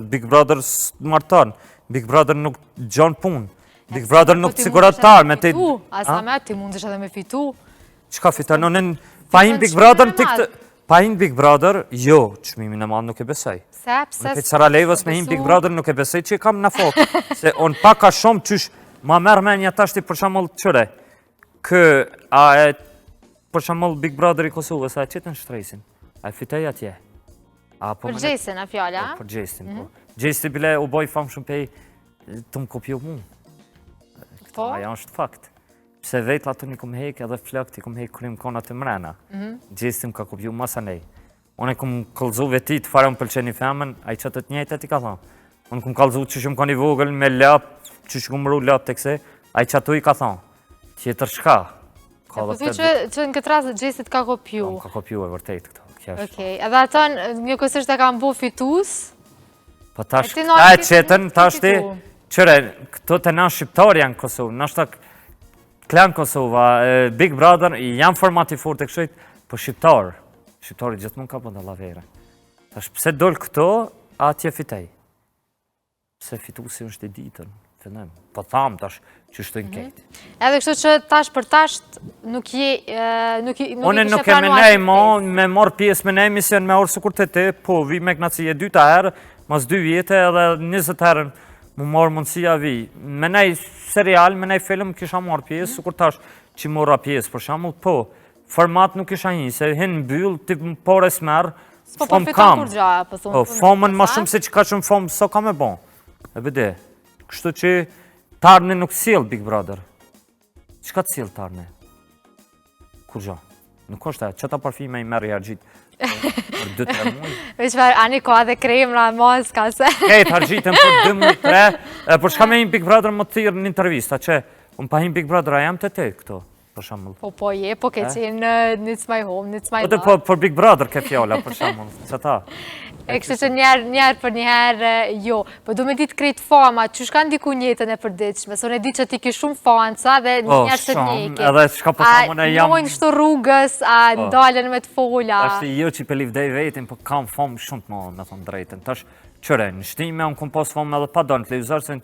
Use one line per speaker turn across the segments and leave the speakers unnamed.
Big Brother marton, Big Brother nuk gjon punë, Big Brother nuk siguratar me te...
Asa me, ti mundesh edhe me fitu.
Qka fiton? Pa hin Big Brother në tikë... Pa hin Big Brother, jo, qmimin e madh nuk e besoj.
Se, pse...
Në këtë Saralevës me hin Big Brother nuk e besoj që i kam në fokë. Se on paka shumë qysh, ma merë menja tashti për shamull qëre. Për shamull Big Brother i Kosovës, a e qëtë në shtresin? A e fitej atje?
Për Gjesin, a fjalla?
Për Gjesin, po. Gjesi bile u boj famë shumë pej të më kopju mu.
Po?
Aja është fakt. Pse vetë ato një këmë hek edhe flakt i këmë hek krim kona të mrena. Gjesi më ka kopju masa nej. Unë e këmë këllzu vetit, fare më pëlqeni femen, a i qëtët njëjtë e ti ka thonë. Unë këmë këllzu që shumë ka një vogël me lap, që shumë mru lap të kse, a i qëtu i ka thonë. Tjetër shka.
E përthu që në këtë rast Gjesit ka kopju.
Ka kopju e vërtejt këto.
Okej, edhe aton një kësisht e kam bu fitus.
Po tash, a e qetën, tash ti, qëre, këto të na shqiptar janë Kosovë, nashta klan Kosova, Big Brother, janë formati fort e këshojt, po shqiptar, shqiptari gjithmonë ka bënda lavere. Tash, pse dollë këto, atje fitej. Pse fitusi është i ditën, fillem, po thamë tash, që shtojnë kejtë.
Edhe kështu që tash për tash nuk je...
One nuk e menej me morë pjesë me ne emision me orë së kur të te, po vi me knaci e 2 herë, mas 2 vjetë edhe 20 herën më morë mundësia vi. Me nej serial, me nej film kisha morë pjesë, së kur tash që mora pjesë, për shamull, po, format nuk kisha hinë, se hinë byllë, tip më pore smerë, fom kam. Po, fomën ma shumë se që ka shumë fomë, so ka me bon. E bide, kështu që Tarne nuk s'jel Big Brother. Qka t'jel Tarne? Kur gjo? Nuk është e, qëta parfime i merë i argjit për 2-3 muaj.
Veçfer, ani ka dhe kremra, mos, ka se.
Kejtë argjitën për 2 muaj, 3, për shka me hin Big Brother më të thirë në intervista, që unë pa hin Big Brother, a jam të te këto, për shamull.
Po je, po ke qenë It's My Home, It's My Love.
Po për Big Brother ke fjalla, për shamull, që ta.
E kështë që njerë për njerë, jo. Po du me ditë krejtë fama, që shka ndiku njëtën e përdiqme, so ne di që ti ki shumë fanca dhe njerë që t'njeki.
Edhe shka po thamon e jam...
A njojnë shto rrugës, a ndalen me t'fola.
Ashtë jo që pe livdej vetin, po kam famë shumë të më, me thonë drejten. Tash, qëre, në shtime, unë kom pas famë edhe pa donë, televizor, se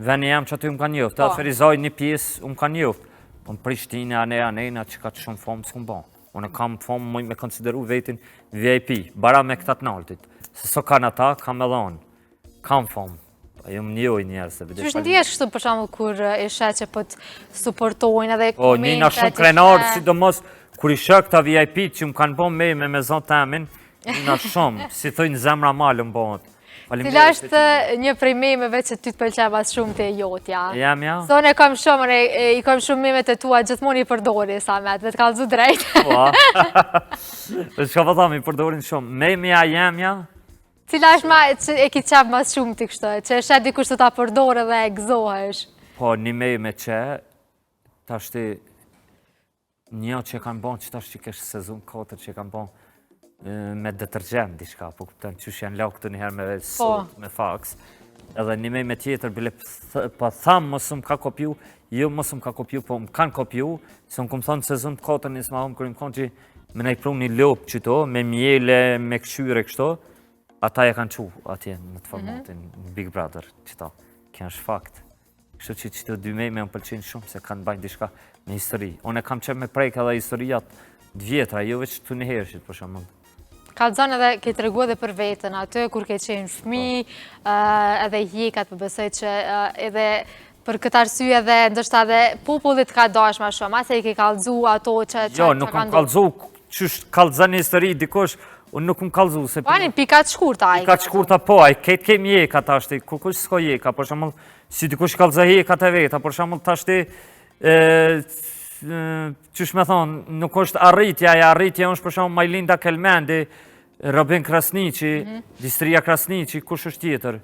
veni jam që aty unë ka njoftë, edhe ferizoj një pjesë, unë ka njoftë. Po në Prishtinë, anejna që ka të shumë famë, s'kum ba. Unë kam famë me konsideru vetin VIP, bara me këtat naltit. Se so kanë ata, kam edhe onë. Kam famë. Jo më njoj njerës.
Qysh në djesh kështu për shamull kur e shetë që po të supportojnë edhe komente?
O, njëna shumë krenarë, sidomos, kur i shë këta VIP që më kanë bo me zonë temin, njëna shumë, si thëjnë zemra malë më bohët.
Cila është një prej memeve që ty të pëlqen mas shumë të jotja?
Jam, ja.
Sone kam shumë, i kam shumë memet e tua gjithmoni i përdori, Samet, me të kalëzu drejt.
Po, shka po thamë, i përdorin shumë. Memja, jam, ja.
Cila është ma që e ki qepë mas shumë të kështë, që e shetë dikush të ta përdore dhe e gëzohesh?
Po, një meme që, ta shti, një që kanë bon, që ta shti kesh sezon 4 që kanë bon, me detergjent diçka, po këpëtën qësh janë lau këtë njëherë me sot, me fax. Edhe një me tjetër, bile pa thamë mësë më ka kopju, jo mësë më ka kopju, po më kanë kopju, se më këmë thonë sezon 4 njësë ma hëmë kërë më konë që me nejpru një lopë qëto, me mjele, me këshyre kështo, ata e kanë qu atje në të formatin, në Big Brother, qëta, kjo është fakt. Kështu që qëto dy me më pëlqenë shumë, se kanë bajnë diçka me histori. Unë e kam qenë me prejkë edhe historijat vjetra, jo veç të njëherëshit, për shumë.
Kalzon edhe ke të regu edhe për vetën, atë kur ke qenë fëmi, edhe jekat për besoj që edhe për këtë arsye edhe ndështë edhe popullit ka dash ma shumë, ase i ke kalzu ato që
jo, nuk kom kalzu, qështë kalzën një histori dikosh, unë nuk kom kalzu.
Pani, pikat shkurta a i.
Pikat shkurta po, a i ketë kem jekat ashti, kush s'ko jeka, për shumë, si dikush kalzë jekat e veta, për shumë të ashti, qësh me thonë, nuk është arritja, arritja është për shumë Majlinda Kelmendi, Robin Krasniqi, Distria Krasniqi, kush është tjetër?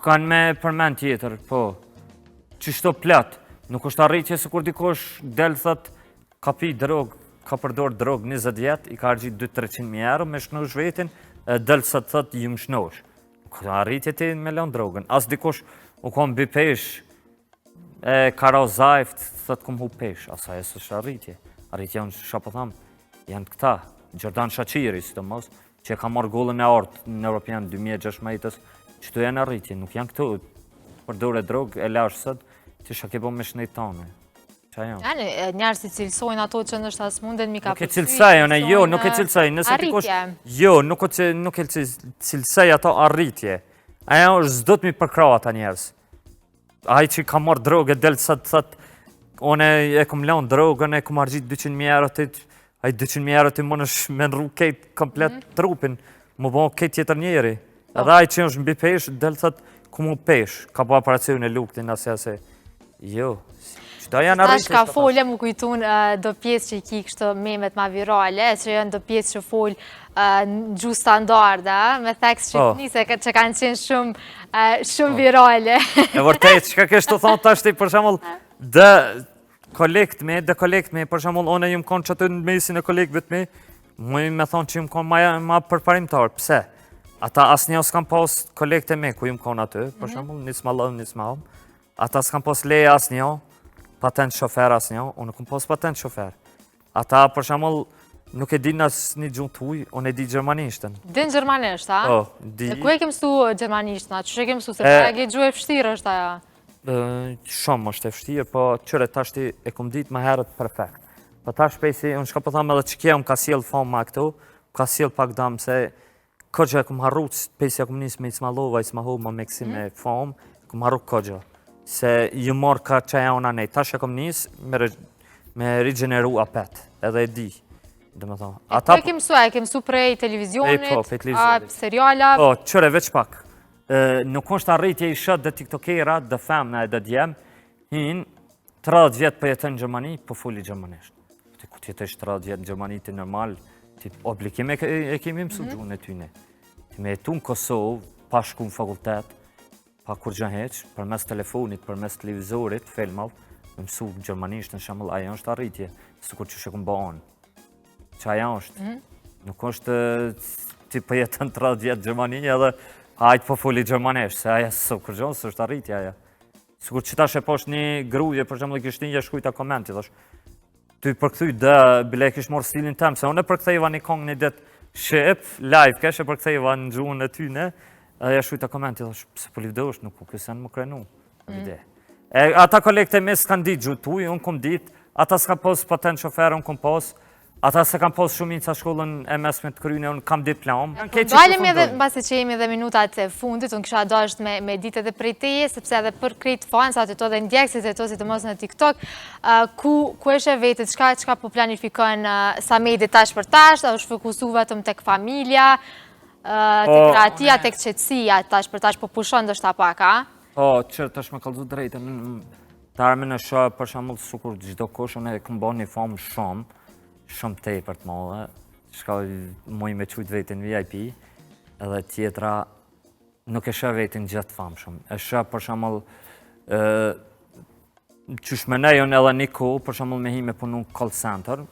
Kanë me përmen tjetër, po. Qështo plat, nuk është arritje se kur dikosh delë thët, ka pi drog, ka përdor drog 20 vjet, i ka argjit 200-300 euro me shnosh vetin, delë së thët, ju më shnosh. Ka arritje ti me lën drogën. As dikosh u kom bi pesh, ka ra zajft, thët kom hu pesh, asaj e së është arritje. Arritje janë shapëtham, janë këta. Gjordan Shaqiri, si të mos, që ka marrë gollën e artë në Europian 2016, që të janë arritje, nuk janë këtu, përdore drogë, e lash sot, që shka ke bo me shnejt tane. Qa janë?
Janë njerës si cilësojnë ato që nështë asë munden mi ka
Nuk e cilësaj, nuk e cilësaj, nëse ti kosh, nuk e cilësaj ato arritje. Ajo është zdo të mi përkra ata njerës. Ai që ka marrë drogë, delë thët, one e kom lanë drogën, e kom argjit 200.000 euro të ai 200.000 euro të më nësh me nërru kejt komplet trupin, më bo kejt tjetër njeri. Edhe ai që është mbi pesh, delë thët, ku mu pesh, ka po operacion e luktin, ase. Jo, qëta janë arritje.
Tash ka folë, mu kujtun do pjesë që i ki kështë memet ma virale, që janë do pjesë që folë në gjuhë standarda, me theks Shqipnise që kanë qenë shumë virale.
E vërtejt, që ka kështë të thonë tash të për shemull, dhe kolekt me, për shemull, one jëmë konë që të në mesin e kolektëve të me, mu me thonë që jëmë konë ma përparimtar, pse? Ata asë një s'kam pas kolekte me, ku jëmë konë aty, për shemull, nisë ma lëvë, nisë ma hëmë, ata s'kam pas leje asë një, patent shofer asë një, unë kom pas patent shofer. Ata, për shemull, nuk e din asë një gjuhë të uj, unë e di gjermanishtën.
Din gjermanisht, a?
Po, di.
Dhe ku e kemë stu gjermanishtën, a? Që e kemë stu, se përja ge gjuhë e fështirë është aja?
Shumë është e fështirë, po qëre tashti e kom ditë më herët perfekt. Po tash pejsi, unë shka po thamë edhe që kje unë ka sjellë famë ma këtu, ka sjellë pak damë se kërgjë e kom harru, pejsi e kom njësë me Ismalova, Ismahova me kësi me famë, kom harru kërgjë. Se jë morë ka qaja unë anej, tash e kom njësë me rigeneru apet, edhe e di. Dhe me thonë.
Po e kemë su prej televizionit, seriala?
Po, qëre veç pak. Nuk është arritje i shët dhe tiktokera, dhe femna e dhe djem, hinë 30 vjetë për jetën në Gjermani, për fulli gjermanisht. Ti ku t'jetesh 30 vjetë në Gjermani, ti normal, ti oblikim e kemi mësu gjuhën e tyne. Ti me jetu në Kosovë, pa shku në fakultet, pa kur gjë heq, për mes telefonit, për mes televizorit, filmav, me mësu gjermanisht në shemull, aja është arritje, së kur që shë këmë bëon. Që aja është. Nuk është ti për jetën 30 vjetë Gjermani, edhe hajtë po fulli gjermanisht, se aja së kur gjonë, së është arritje aja. Së kur që ta shë poshtë një gruje, për shemull, kishtinja shkujta komenti, thash, ty përkthuj dhe bile e kish morë stilin tem, se unë e përkthejva një kongë një det shqip, live kesh e përkthejva në gjuhën e tyne, edhe ja shkujta komenti, thash, se po livdosh nuk ku kësen më krenu. Ata kolekte me s'kan ditë gjutuj, unë kom ditë, ata s'ka pos patent shofer, unë kom pos, ata se kam pos shumica shkollën e mesme të kryne, unë kam diplom.
Dalim edhe, basi që jemi edhe minutat e fundit, unë kisha dasht me ditë edhe prej teje, sepse edhe për krejt fans, atë të dhe ndjekësit e to si të mos në TikTok, ku eshe vetit, qka po planifikon sa medit tash për tash, a është fokusu vetëm tek familja, tek ratia, tek qetësia tash për tash, po pushon dështë apaka?
Po, qërë tash me kalzu drejtë, të arme në shë, për shamull, sukur gjdo kush, unë e këmbo një famë shumë te për të mëllë, shka muj me qujtë vetin VIP, edhe tjetra nuk e shë vetin gjithë famë shumë. E shë për shamull, qysh me nejon edhe një ku, për shamull me hi me punu call center,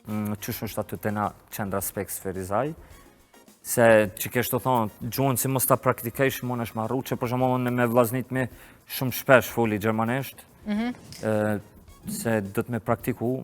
qysh është aty të na qendra Spex Ferizaj, se që kesh të thonë, gjuhën si mos ta praktikesh, mund është marru, që për shamull në me vlaznit me shumë shpesh fulli gjermanisht, se do të me praktiku,